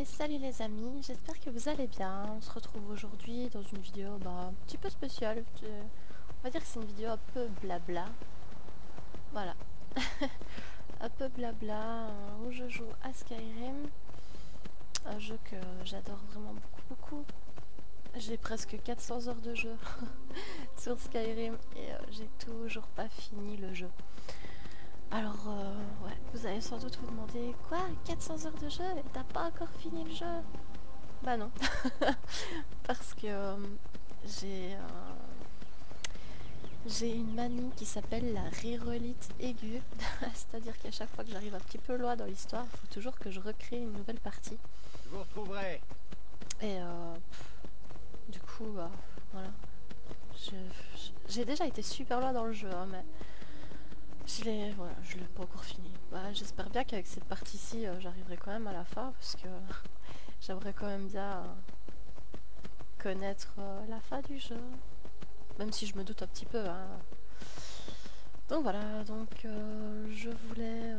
Et salut les amis, j'espère que vous allez bien. On se retrouve aujourd'hui dans une vidéo un petit peu spéciale. On va dire que c'est une vidéo un peu blabla. Voilà. Un peu blabla où je joue à Skyrim. Un jeu que j'adore vraiment beaucoup. J'ai presque 400 heures de jeu sur Skyrim et j'ai toujours pas fini le jeu. Alors, ouais, vous allez sans doute vous demander quoi, 400 heures de jeu et t'as pas encore fini le jeu? Bah non, parce que j'ai une manie qui s'appelle la rérolite aiguë, c'est-à-dire qu'à chaque fois que j'arrive un petit peu loin dans l'histoire, il faut toujours que je recrée une nouvelle partie. Je vous retrouverai. Et du coup, voilà, j'ai déjà été super loin dans le jeu, hein, mais je l'ai pas encore fini. Bah, j'espère bien qu'avec cette partie-ci, j'arriverai quand même à la fin, parce que j'aimerais quand même bien connaître la fin du jeu. Même si je me doute un petit peu. Hein. Donc voilà, je voulais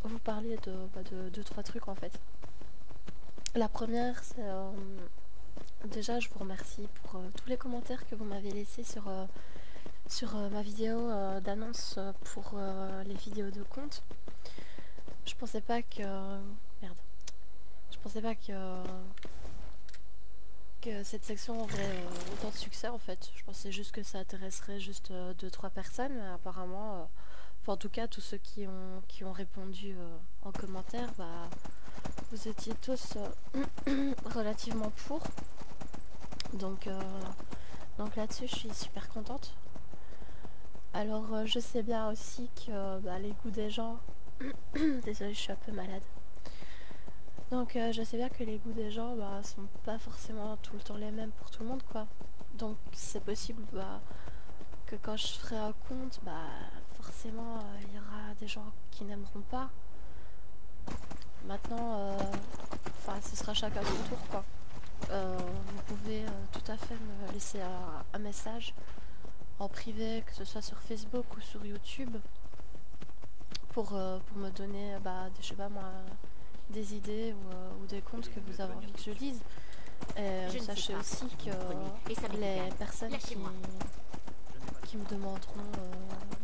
vous parler de deux, trois trucs en fait. La première, c'est déjà je vous remercie pour tous les commentaires que vous m'avez laissés sur ma vidéo d'annonce pour les vidéos de compte. Je pensais pas que... merde. Je pensais pas que cette section aurait autant de succès en fait. Je pensais juste que ça intéresserait juste 2-3 personnes, mais apparemment, enfin, en tout cas tous ceux qui ont répondu en commentaire, bah, vous étiez tous relativement pour. Donc là-dessus je suis super contente. Alors je sais bien aussi que les goûts des gens... Désolée, je suis un peu malade. Donc je sais bien que les goûts des gens sont pas forcément tout le temps les mêmes pour tout le monde quoi. Donc c'est possible que quand je ferai un compte, forcément il y aura des gens qui n'aimeront pas. Maintenant, ce sera chacun son tour quoi. Vous pouvez tout à fait me laisser un message en privé, que ce soit sur Facebook ou sur YouTube, pour me donner, je sais pas moi, des idées ou des comptes que vous avez envie que je lise. Sachez aussi que les personnes qui me demanderont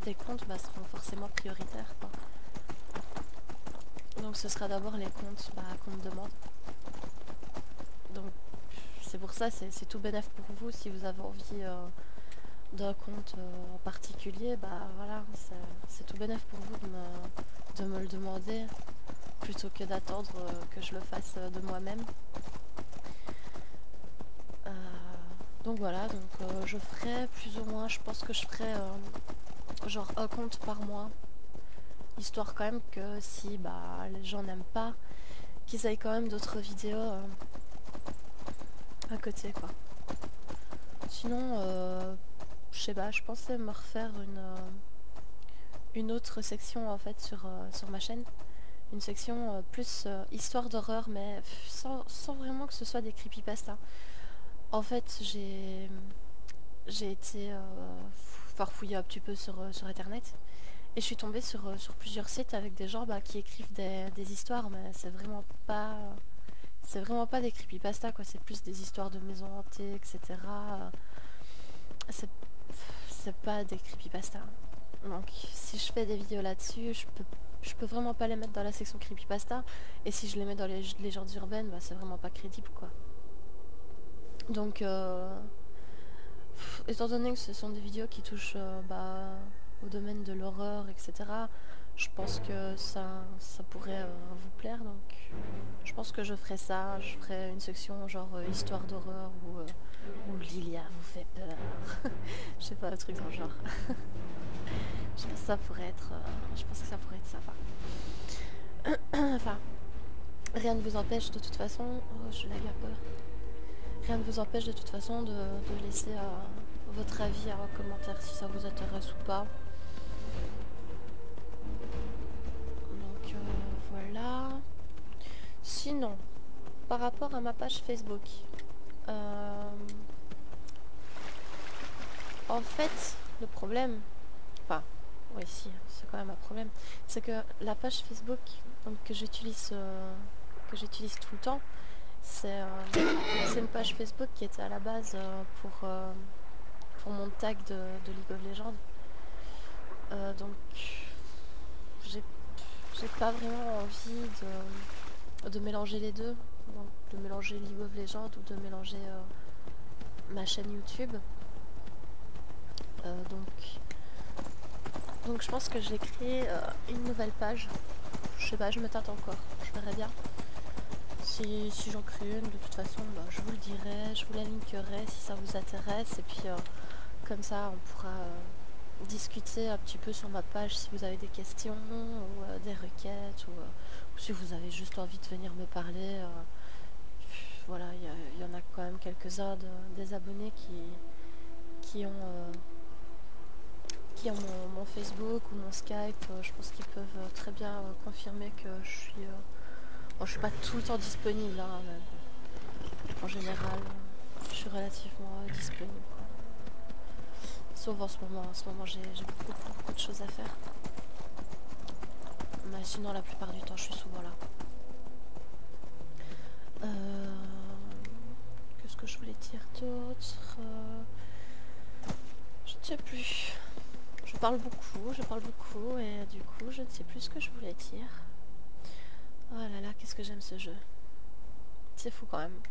des comptes seront forcément prioritaires quoi. Donc ce sera d'abord les comptes qu'on me demande. Donc c'est pour ça, c'est tout bénef pour vous si vous avez envie d'un compte en particulier, voilà, c'est tout bénef pour vous de me le demander plutôt que d'attendre que je le fasse de moi-même. Donc voilà, je ferai plus ou moins, je pense que je ferai genre un compte par mois, histoire quand même que si les gens n'aiment pas, qu'ils aillent quand même d'autres vidéos à côté quoi. Sinon, je sais pas, je pensais me refaire une autre section en fait sur ma chaîne. Une section plus histoire d'horreur, mais sans vraiment que ce soit des creepypastas. En fait, j'ai été farfouiller un petit peu sur internet et je suis tombée sur plusieurs sites avec des gens qui écrivent des histoires, mais c'est vraiment pas des creepypastas quoi, c'est plus des histoires de maisons hantées, etc. C'est pas des creepypastas. Donc si je fais des vidéos là-dessus, je peux vraiment pas les mettre dans la section creepypasta, et si je les mets dans les légendes urbaines, c'est vraiment pas crédible quoi. Donc étant donné que ce sont des vidéos qui touchent au domaine de l'horreur, etc., je pense que ça pourrait vous plaire, donc je pense que je ferai ça. Je ferai une section genre histoire d'horreur où Lilia vous fait peur. Je sais pas, un truc dans le genre. Je pense que ça pourrait être sympa. Enfin, rien ne vous empêche de toute façon... Oh, je lag un peu. Rien ne vous empêche de toute façon de laisser votre avis en commentaire si ça vous intéresse ou pas. Donc voilà. Sinon, par rapport à ma page Facebook, en fait, le problème... Enfin, oui, si, c'est quand même un problème. C'est que la page Facebook que j'utilise que j'utilise tout le temps. C'est une page Facebook qui était à la base pour mon tag de League of Legends. Donc j'ai pas vraiment envie de mélanger les deux, donc de mélanger League of Legends ou de mélanger ma chaîne YouTube. Donc je pense que je vais créer une nouvelle page. Je sais pas, je me tâte encore, je verrai bien. Si j'en crée une, de toute façon, bah, je vous le dirai, je vous la linkerai si ça vous intéresse. Et puis comme ça, on pourra discuter un petit peu sur ma page si vous avez des questions ou des requêtes ou si vous avez juste envie de venir me parler. Voilà, il y en a quand même quelques-uns des abonnés qui ont mon Facebook ou mon Skype. Je pense qu'ils peuvent très bien confirmer que je suis pas tout le temps disponible, hein, mais en général, je suis relativement disponible, quoi. Sauf en ce moment j'ai beaucoup de choses à faire. Mais sinon, la plupart du temps, je suis souvent là. Qu'est-ce que je voulais dire d'autre? Je ne sais plus. Je parle beaucoup et du coup, je ne sais plus ce que je voulais dire. Oh là là, qu'est-ce que j'aime ce jeu. C'est fou quand même.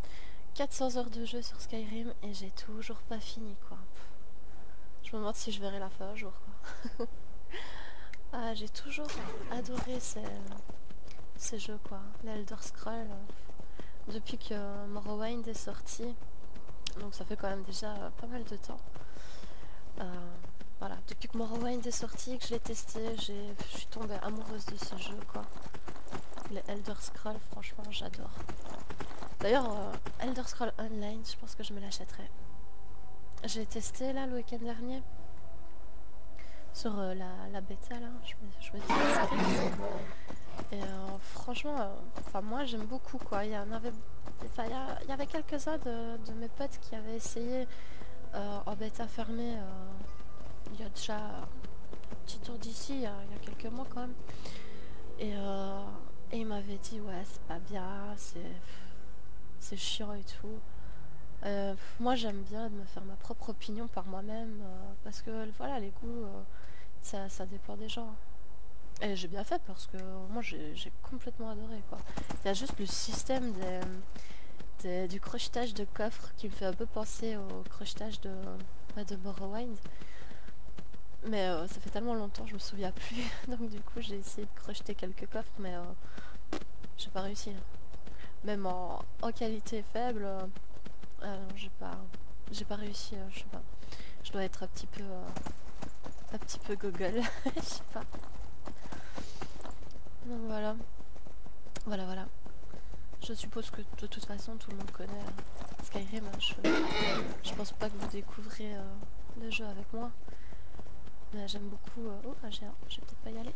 400 heures de jeu sur Skyrim et j'ai toujours pas fini, quoi. Je me demande si je verrai la fin un jour, quoi. Ah, j'ai toujours adoré ces jeux, quoi. Les Elder Scrolls. Depuis que Morrowind est sorti. Donc ça fait quand même déjà pas mal de temps. Voilà, depuis que Morrowind est sorti, que je l'ai testé, je suis tombée amoureuse de ce jeu, quoi. Les Elder Scrolls, franchement, j'adore. D'ailleurs, Elder Scrolls Online, je pense que je me l'achèterai. J'ai testé là le week-end dernier sur la bêta là, je me suis inscrite. Et franchement, moi j'aime beaucoup, quoi. Il y avait quelques-uns de mes potes qui avaient essayé en bêta fermée il y a déjà un petit tour d'ici, il y a quelques mois quand même. Et il m'avait dit ouais, c'est pas bien, c'est chiant et tout. Moi j'aime bien de me faire ma propre opinion par moi-même parce que voilà, les goûts ça dépend des gens. Et j'ai bien fait parce que moi j'ai complètement adoré, quoi. Il y a juste le système du crochetage de coffre qui me fait un peu penser au crochetage de Morrowind. Mais ça fait tellement longtemps, je me souviens plus. Donc du coup j'ai essayé de crocheter quelques coffres, mais j'ai pas réussi. Même en qualité faible, j'ai pas réussi. Je sais pas. Je dois être un petit peu gogol. Je sais pas. Donc voilà. Voilà. Je suppose que de toute façon tout le monde connaît Skyrim. Je pense pas que vous découvrez le jeu avec moi. Mais j'aime beaucoup... Oh, je vais peut-être pas y aller.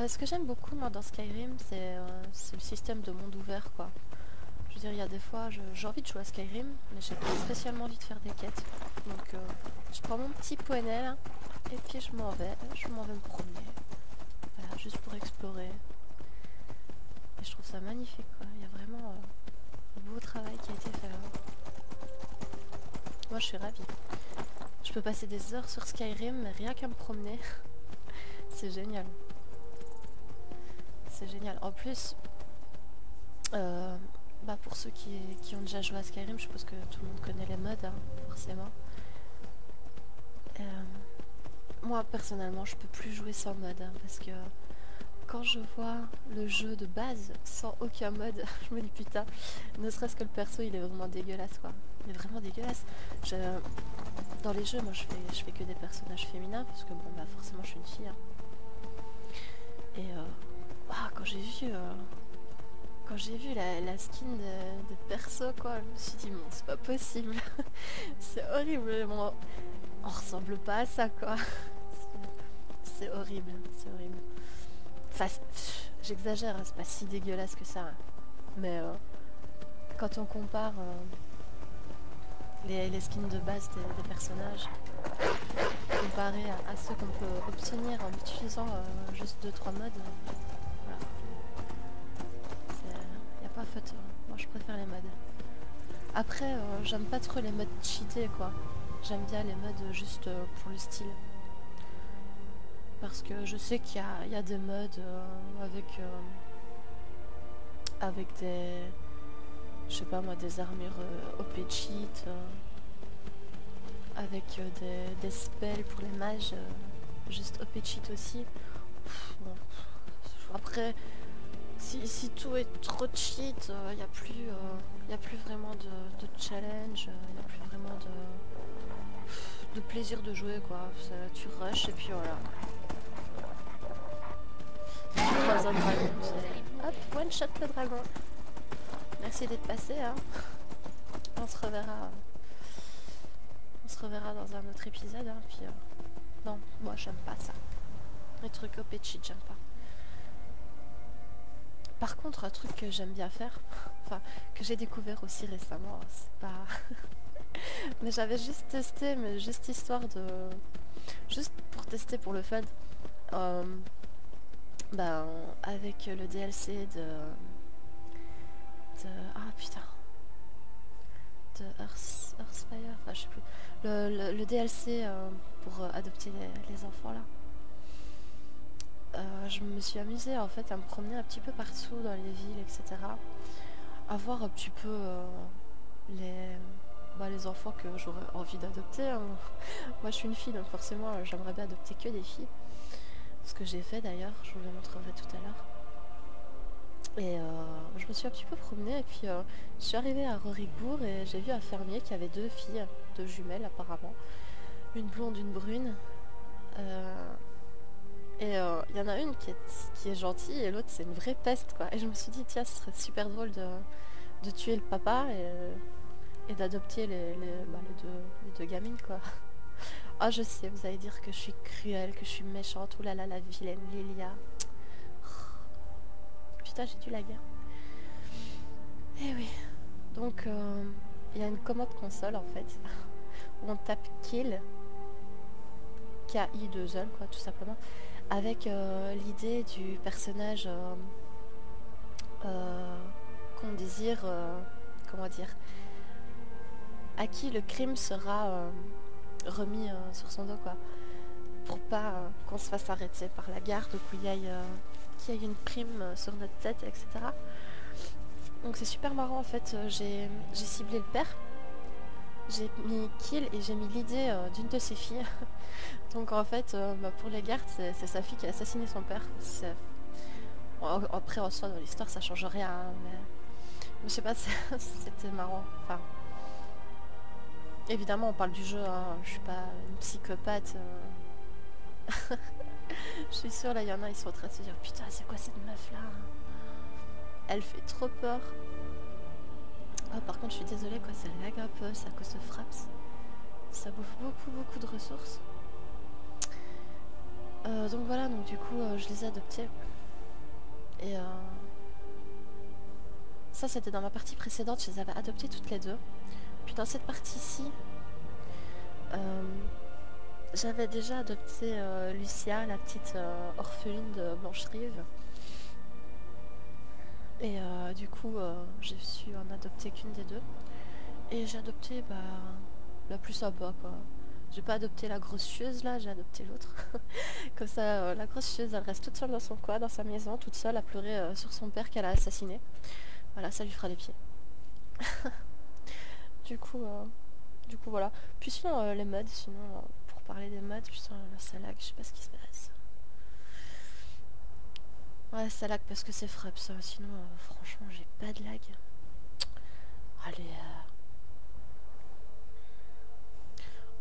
Ce que j'aime beaucoup moi dans Skyrim, c'est le système de monde ouvert, quoi. Je veux dire, il y a des fois, j'ai envie de jouer à Skyrim, mais j'ai pas spécialement envie de faire des quêtes. Donc je prends mon petit poney là, et puis je m'en vais me promener. Voilà, juste pour explorer. Et je trouve ça magnifique, quoi. Il y a vraiment un beau travail qui a été fait là. Moi je suis ravie. Je peux passer des heures sur Skyrim, mais rien qu'à me promener. C'est génial. C'est génial. En plus, pour ceux qui ont déjà joué à Skyrim, je suppose que tout le monde connaît les mods, hein, forcément. Moi, personnellement, je peux plus jouer sans mod, hein, parce que quand je vois le jeu de base sans aucun mod, je me dis putain, ne serait-ce que le perso, il est vraiment dégueulasse, quoi. Il est vraiment dégueulasse. Dans les jeux, moi, je fais que des personnages féminins, parce que bon, forcément, je suis une fille. Hein. Et quand j'ai vu la skin de perso, quoi, je me suis dit bon, c'est pas possible. C'est horrible. On ressemble pas à ça, quoi. C'est horrible, c'est horrible. Enfin, j'exagère, hein, c'est pas si dégueulasse que ça. Hein. Mais quand on compare les skins de base des personnages, comparé à ceux qu'on peut obtenir en utilisant juste 2-3 modes, voilà. Après, j'aime pas trop les modes cheatés quoi. J'aime bien les modes juste pour le style. Parce que je sais qu'il y a des modes avec des... Je sais pas moi, des armures OP cheat, avec des spells pour les mages, juste OP cheat aussi. Bon. Après, si tout est trop cheat, il n'y a plus vraiment de challenge, il n'y a plus vraiment de plaisir de jouer quoi. Tu rush et puis voilà. Troisième dragon, hop, one shot le dragon. Merci d'être passé, hein. On se reverra dans un autre épisode, hein. Puis non, moi j'aime pas ça. Les trucs OP cheat, j'aime pas. Par contre, un truc que j'aime bien faire, enfin que j'ai découvert aussi récemment, c'est pas... mais j'avais juste testé, mais juste histoire de... Juste pour tester pour le fun. Ben, avec le DLC ah putain. De Earthfire, enfin je sais plus. Le DLC pour adopter les enfants là. Je me suis amusée en fait à me promener un petit peu partout dans les villes, etc. À voir un petit peu les enfants que j'aurais envie d'adopter. Hein. Moi je suis une fille donc forcément j'aimerais bien adopter que des filles. Ce que j'ai fait d'ailleurs, je vous le montrerai tout à l'heure. Et je me suis un petit peu promenée et puis je suis arrivée à Rorikbourg et j'ai vu un fermier qui avait deux filles, deux jumelles apparemment. Une blonde, une brune. Et il y en a une qui est gentille et l'autre c'est une vraie peste quoi. Et je me suis dit tiens ce serait super drôle de tuer le papa et d'adopter les deux gamines quoi. Ah je sais, vous allez dire que je suis cruelle, que je suis méchante, oulala la vilaine Lilia. Putain j'ai dû la guerre. Eh oui. Donc il y a une commande console en fait où on tape kill K-I-2-L quoi tout simplement avec l'idée du personnage qu'on désire comment dire à qui le crime sera remis sur son dos quoi pour pas qu'on se fasse arrêter par la garde ou qu'il y ait une prime sur notre tête etc. Donc c'est super marrant en fait, j'ai ciblé le père, j'ai mis kill et j'ai mis l'idée d'une de ses filles. Donc en fait pour les gardes c'est sa fille qui a assassiné son père. Bon, après en soi dans l'histoire ça change rien hein, mais je sais pas c'était marrant. Enfin évidemment on parle du jeu, hein, je suis pas une psychopathe. Je suis sûre là il y en a ils sont en train de se dire putain c'est quoi cette meuf là. Elle fait trop peur. Ah, par contre, je suis désolée, quoi, ça lag un peu, c'est à cause de Fraps. Ça bouffe beaucoup de ressources. Donc voilà, donc du coup, je les ai adoptés. Et ça, c'était dans ma partie précédente, je les avais adoptées toutes les deux. Puis dans cette partie-ci, j'avais déjà adopté Lucia, la petite orpheline de Blanche-Rive. Et du coup, j'ai su en adopter qu'une des deux. Et j'ai adopté la plus sympa, quoi. J'ai pas adopté la grosse chieuse, là, j'ai adopté l'autre. Comme ça, la grosse chieuse, elle reste toute seule dans son coin, dans sa maison, toute seule à pleurer sur son père qu'elle a assassiné. Voilà, ça lui fera des pieds. Du coup, voilà. Puis sinon, les mods, sinon, pour parler des mods, putain, là, ça lag, je sais pas ce qui se passe. Ouais, ça lag parce que c'est frappe ça. Sinon, franchement, j'ai pas de lag. Allez.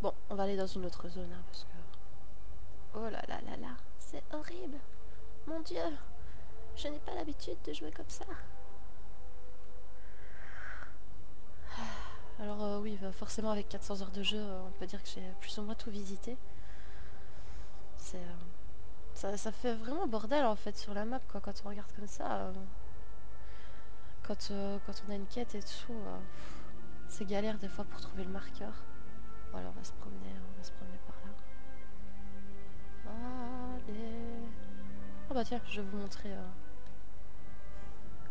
Bon, on va aller dans une autre zone, hein, parce que... Oh là là là là, c'est horrible. Mon Dieu, je n'ai pas l'habitude de jouer comme ça. Alors oui, forcément avec 400 heures de jeu, on peut dire que j'ai plus ou moins tout visité. C'est... Ça fait vraiment bordel en fait sur la map quoi, quand on regarde comme ça. Quand on a une quête et tout, c'est galère des fois pour trouver le marqueur. Voilà, on va se promener par là. Allez. Oh bah tiens, je vais vous montrer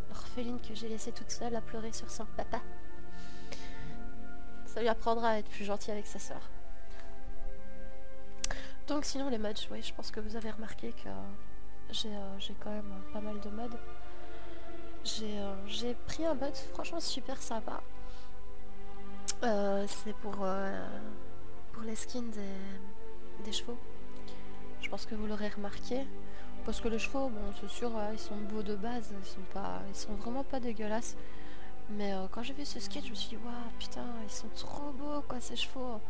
l'orpheline que j'ai laissée toute seule à pleurer sur son papa. Ça lui apprendra à être plus gentil avec sa sœur. Donc sinon les mods, oui, je pense que vous avez remarqué que j'ai quand même pas mal de mods. J'ai pris un mod franchement super sympa. C'est pour les skins des chevaux. Je pense que vous l'aurez remarqué. Parce que les chevaux, bon c'est sûr, ils sont beaux de base, ils sont vraiment pas dégueulasses. Mais quand j'ai vu ce skin, je me suis dit, waouh, putain, ils sont trop beaux quoi ces chevaux.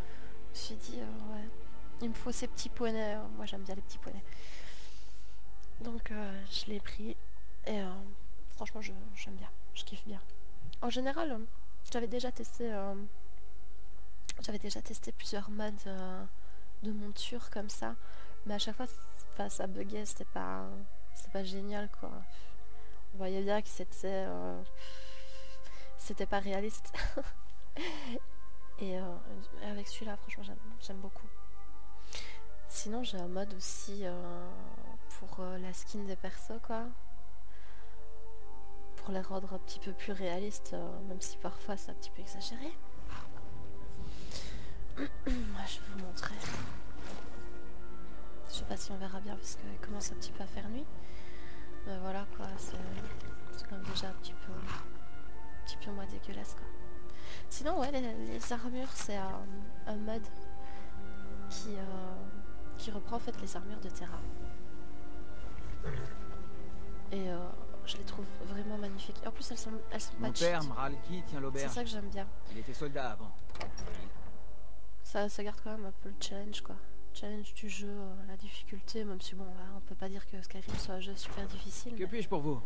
Je me suis dit, ouais, il me faut ces petits poneys. Moi j'aime bien les petits poneys. Donc je l'ai pris et franchement j'aime bien, je kiffe bien. En général, j'avais déjà testé plusieurs modes de monture comme ça, mais à chaque fois ça buguait, c'était pas génial quoi. On voyait bien que c'était pas réaliste. Et avec celui-là franchement j'aime beaucoup. Sinon j'ai un mode aussi pour la skin des persos quoi, pour les rendre un petit peu plus réalistes, même si parfois c'est un petit peu exagéré. Je vais vous montrer. Je sais pas si on verra bien parce qu'il commence un petit peu à faire nuit. Mais voilà quoi, c'est quand même déjà un petit peu moins dégueulasse quoi. Sinon ouais, les armures c'est un mode qui reprend en fait les armures de Terra. Et je les trouve vraiment magnifiques. Et en plus elles sont pas Mon père, Mralki, tient l'auberge. C'est ça que j'aime bien. Il était soldat avant. Ça garde quand même un peu le challenge quoi. Challenge du jeu, la difficulté, même si bon là, on peut pas dire que Skyrim soit un jeu super difficile. Que puis-je pour vous?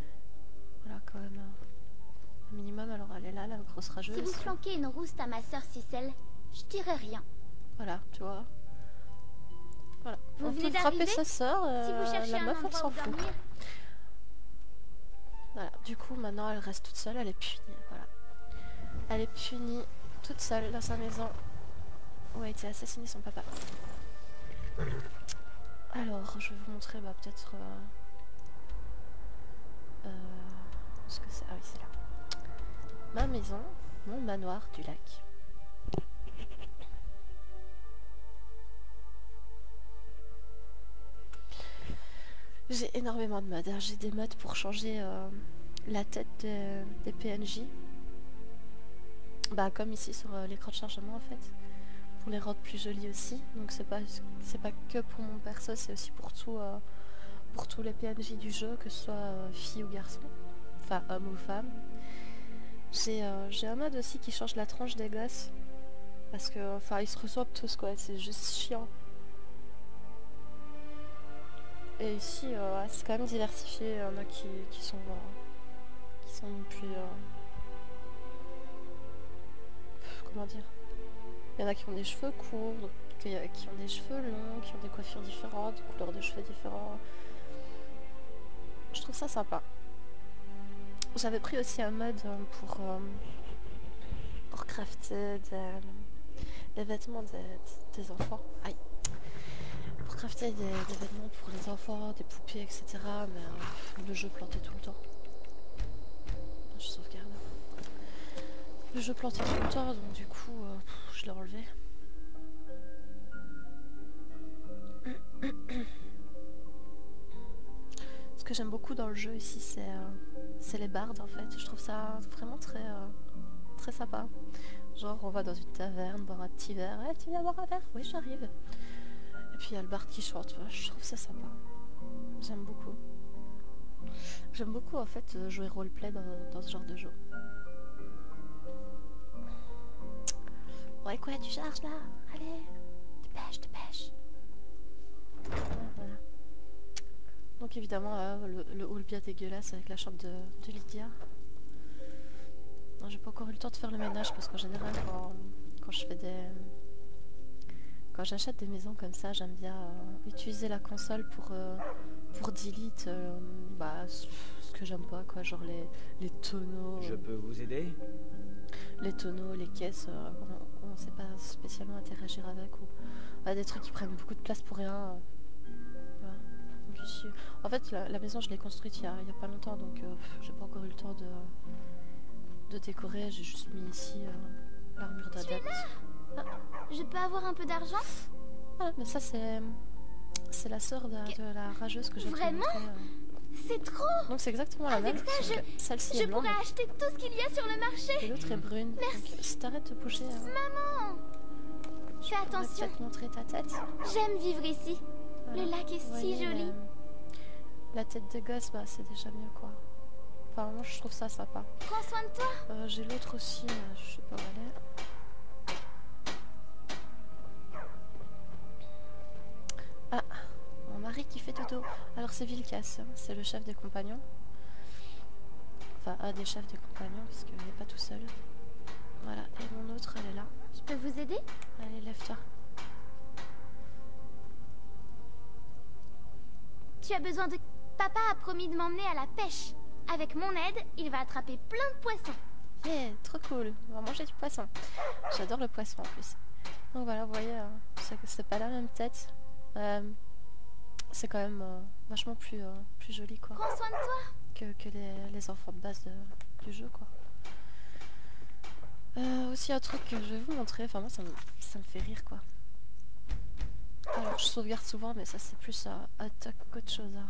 Voilà quand même un minimum. Alors elle est là, la grosse rageuse. Si vous flanquez une rouste à ma sœur Cicel, je dirai rien. Voilà, tu vois. Voilà. Vous on venez peut frapper d'arriver? sa sœur, Si vous cherchez la un meuf elle endroit s'en où fout. dormir. Voilà, du coup maintenant elle reste toute seule, elle est punie, voilà. Elle est punie toute seule dans sa maison où a été assassiné son papa. Alors je vais vous montrer peut-être ce que c'est. Ah oui c'est là. Ma maison, mon manoir du lac. J'ai énormément de modes, hein. J'ai des modes pour changer la tête des PNJ. Bah comme ici sur l'écran de chargement en fait. Pour les rendre plus jolies aussi. Donc c'est pas que pour mon perso, c'est aussi pour tous les PNJ du jeu, que ce soit fille ou garçon. Enfin homme ou femme. J'ai un mode aussi qui change la tronche des gosses. Parce que enfin ils se ressemblent tous quoi, c'est juste chiant. Et ici, c'est quand même diversifié. Il y en a qui sont plus... comment dire? Il y en a qui ont des cheveux courts, qui ont des cheveux longs, qui ont des coiffures différentes, des couleurs de cheveux différentes. Je trouve ça sympa. J'avais pris aussi un mode pour crafter des vêtements des enfants. Aïe. Pour crafter des vêtements pour les enfants, des poupées, etc. Mais le jeu plantait tout le temps. Je sauvegarde. Le jeu plantait tout le temps, donc du coup, je l'ai enlevé. Ce que j'aime beaucoup dans le jeu ici, c'est les bardes en fait. Je trouve ça vraiment très sympa. Genre, on va dans une taverne, boire un petit verre. Hey, tu viens boire un verre? Oui, j'arrive. Et puis il y a le bard qui chante, je trouve ça sympa. J'aime beaucoup. J'aime beaucoup en fait jouer roleplay dans ce genre de jeu. Ouais quoi, tu charges là? Allez, dépêche. Voilà. Donc évidemment le hall bien dégueulasse avec la chambre de Lydia. J'ai pas encore eu le temps de faire le ménage parce qu'en général quand je fais quand j'achète des maisons comme ça, j'aime bien utiliser la console pour delete ce que j'aime pas quoi, genre les tonneaux. Je peux vous aider? Les tonneaux, les caisses, on sait pas spécialement interagir avec ou des trucs qui prennent beaucoup de place pour rien. Voilà. Donc ici, en fait la maison je l'ai construite il y a pas longtemps donc j'ai pas encore eu le temps de décorer, j'ai juste mis ici l'armure d'adepte. Je peux avoir un peu d'argent? Ah, mais ça c'est la sœur de la rageuse que j'ai Vraiment? C'est trop! Donc c'est exactement la Avec même. ça, sauf que celle-ci est Je blonde pourrais acheter tout ce qu'il y a sur le et marché! l'autre est brune. Merci. Donc, si t'arrêtes de bouger, Maman! Fais je pourrais attention, peut-être montrer ta tête. j'aime vivre ici. Voilà. Le lac est Vous si voyez, joli. la tête de gosse, bah c'est déjà mieux quoi. Enfin moi je trouve ça sympa. Prends soin de toi. J'ai l'autre aussi, mais je sais pas où elle est. Ah, mon mari qui fait dodo. Alors c'est Vilkas, hein, c'est le chef des compagnons. Enfin un des chefs des compagnons, parce qu'il n'est pas tout seul. Voilà, et mon autre elle est là. Je peux vous aider? Allez, lève-toi. Tu as besoin de... Papa a promis de m'emmener à la pêche. Avec mon aide, il va attraper plein de poissons. Yeah, trop cool, on va manger du poisson. J'adore le poisson en plus. Donc voilà, vous voyez, c'est pas la même tête. C'est quand même vachement plus joli quoi Prends soin de toi. que les enfants de base du jeu quoi. Aussi un truc que je vais vous montrer, enfin moi ça me fait rire quoi. Alors je sauvegarde souvent mais ça c'est plus attaque qu'autre chose. Hein.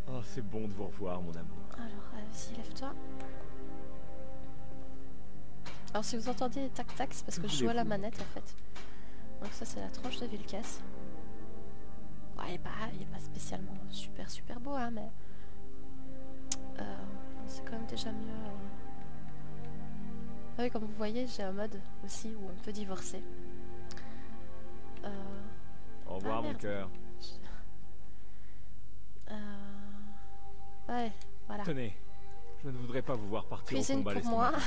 Oh, c'est bon de vous revoir, mon amour. Alors vas-y lève-toi. Alors si vous entendez les tac-tac c'est parce que je joue à la manette en fait. Donc ça c'est la tranche de Vilkas. Ouais, il est pas spécialement super beau hein mais c'est quand même déjà mieux. Ah oui, comme vous voyez j'ai un mode aussi où on peut divorcer. Au revoir, mon merde. cœur. Ouais, voilà. Tenez, je ne voudrais pas vous voir partir Cuisine au combat pour l'estomac moi. vide.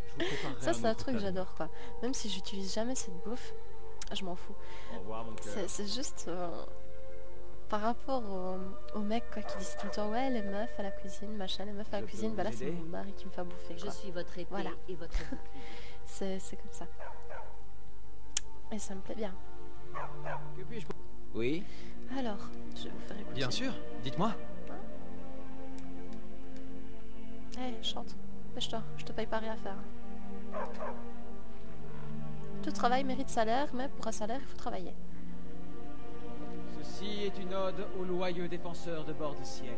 Je vous préparerai Ça c'est un autre truc que cadeau. j'adore quoi. Même si j'utilise jamais cette bouffe, je m'en fous. Au revoir, mon cœur. C'est juste par rapport aux mecs quoi, qui disent tout le temps ouais les meufs à la cuisine, machin, les meufs à la Je peux cuisine, bah là vous c'est aider mon mari qui me fait bouffer Je quoi. suis votre épée Voilà. et votre bouclier. C'est comme ça. Et ça me plaît bien. Que puis-je... Oui? Alors, je vais vous faire écouter. Bien sûr, dites-moi. Allez, chante. Pêche-toi, je te paye pas rien à faire. Tout travail mérite salaire, mais pour un salaire, il faut travailler. Ceci est une ode aux loyaux défenseurs de bord de ciel,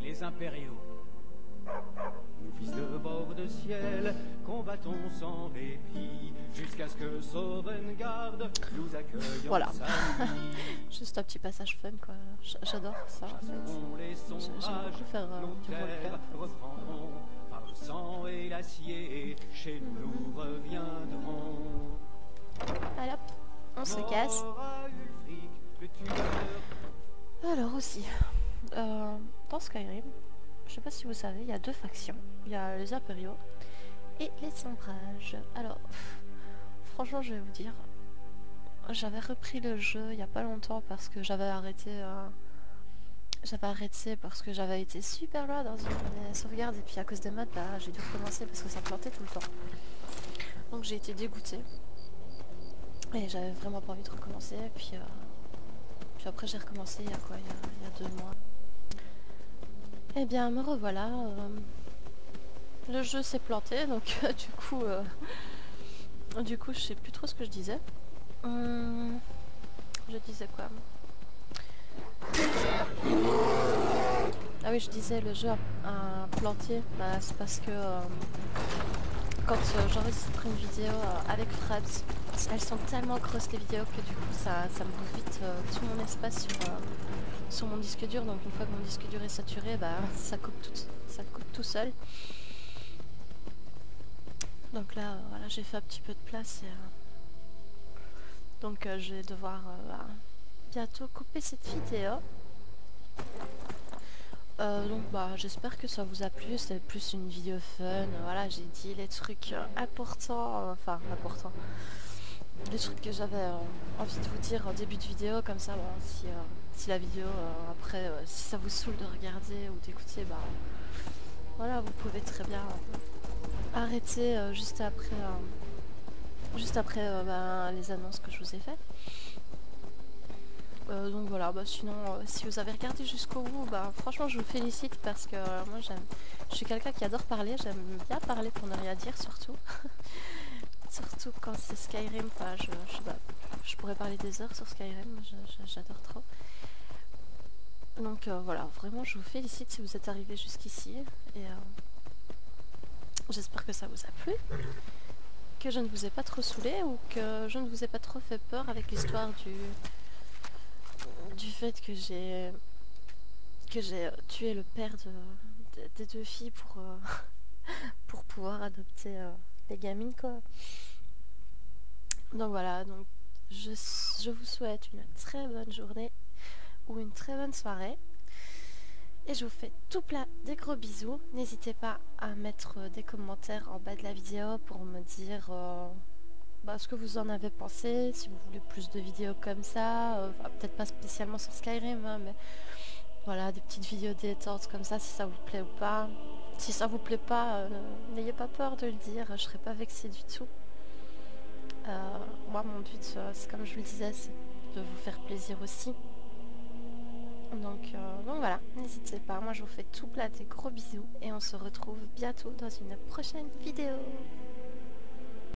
les impériaux. Nous fils de bord de ciel, combattons sans répit, jusqu'à ce que Sovngarde nous accueille Voilà. en sa nuit. Juste un petit passage fun, quoi. J'adore ça, en fait. Chasserons les J'aime sondages, beaucoup faire nos du roleplay. terres reprendront, par le sang et l'acier, chez nous nous reviendrons. Allez hop, on se casse. Mort à Ulfric, le tueur. Alors aussi, dans Skyrim, je sais pas si vous savez, il y a deux factions. Il y a les impériaux et les sombrages. Alors, franchement, je vais vous dire, j'avais repris le jeu il y a pas longtemps parce que j'avais arrêté parce que j'avais été super loin dans une sauvegarde et puis à cause des mods, bah, j'ai dû recommencer parce que ça plantait tout le temps. Donc j'ai été dégoûtée et j'avais vraiment pas envie de recommencer. Puis après j'ai recommencé il y a quoi, il y a 2 mois. Eh bien me revoilà. Le jeu s'est planté donc du coup je sais plus trop ce que je disais. Je disais quoi? Ah oui, je disais le jeu a planté. Bah, c'est parce que quand j'enregistre une vidéo avec Fred, elles sont tellement grosses les vidéos que du coup ça me bouffe vite tout mon espace sur mon disque dur. Donc une fois que mon disque dur est saturé, bah, ça coupe tout seul. Donc là, voilà, j'ai fait un petit peu de place. Donc je vais devoir bientôt couper cette vidéo. Donc bah j'espère que ça vous a plu, c'est plus une vidéo fun, voilà j'ai dit les trucs importants, les trucs que j'avais envie de vous dire en début de vidéo, comme ça bon, si la vidéo après, si ça vous saoule de regarder ou d'écouter, bah voilà vous pouvez très bien arrêter juste après les annonces que je vous ai faites. Donc voilà, bah sinon si vous avez regardé jusqu'au bout, bah franchement je vous félicite parce que moi je suis quelqu'un qui adore parler, j'aime bien parler pour ne rien dire surtout. Surtout quand c'est Skyrim, enfin, je sais pas, je pourrais parler des heures sur Skyrim, j'adore trop. Donc voilà, vraiment je vous félicite si vous êtes arrivés jusqu'ici et j'espère que ça vous a plu, que je ne vous ai pas trop saoulé ou que je ne vous ai pas trop fait peur avec l'histoire du fait que j'ai tué le père des deux filles pour pouvoir adopter les gamines quoi. Donc voilà, donc je vous souhaite une très bonne journée ou une très bonne soirée et je vous fais tout plein des gros bisous. N'hésitez pas à mettre des commentaires en bas de la vidéo pour me dire ce que vous en avez pensé, si vous voulez plus de vidéos comme ça, peut-être pas spécialement sur Skyrim hein, mais voilà, des petites vidéos détentes comme ça si ça vous plaît ou pas. Si ça vous plaît pas, n'ayez pas peur de le dire, je serai pas vexée du tout. Moi mon but c'est comme je le disais, c'est de vous faire plaisir aussi. Donc voilà, n'hésitez pas, moi je vous fais tout plein des gros bisous et on se retrouve bientôt dans une prochaine vidéo.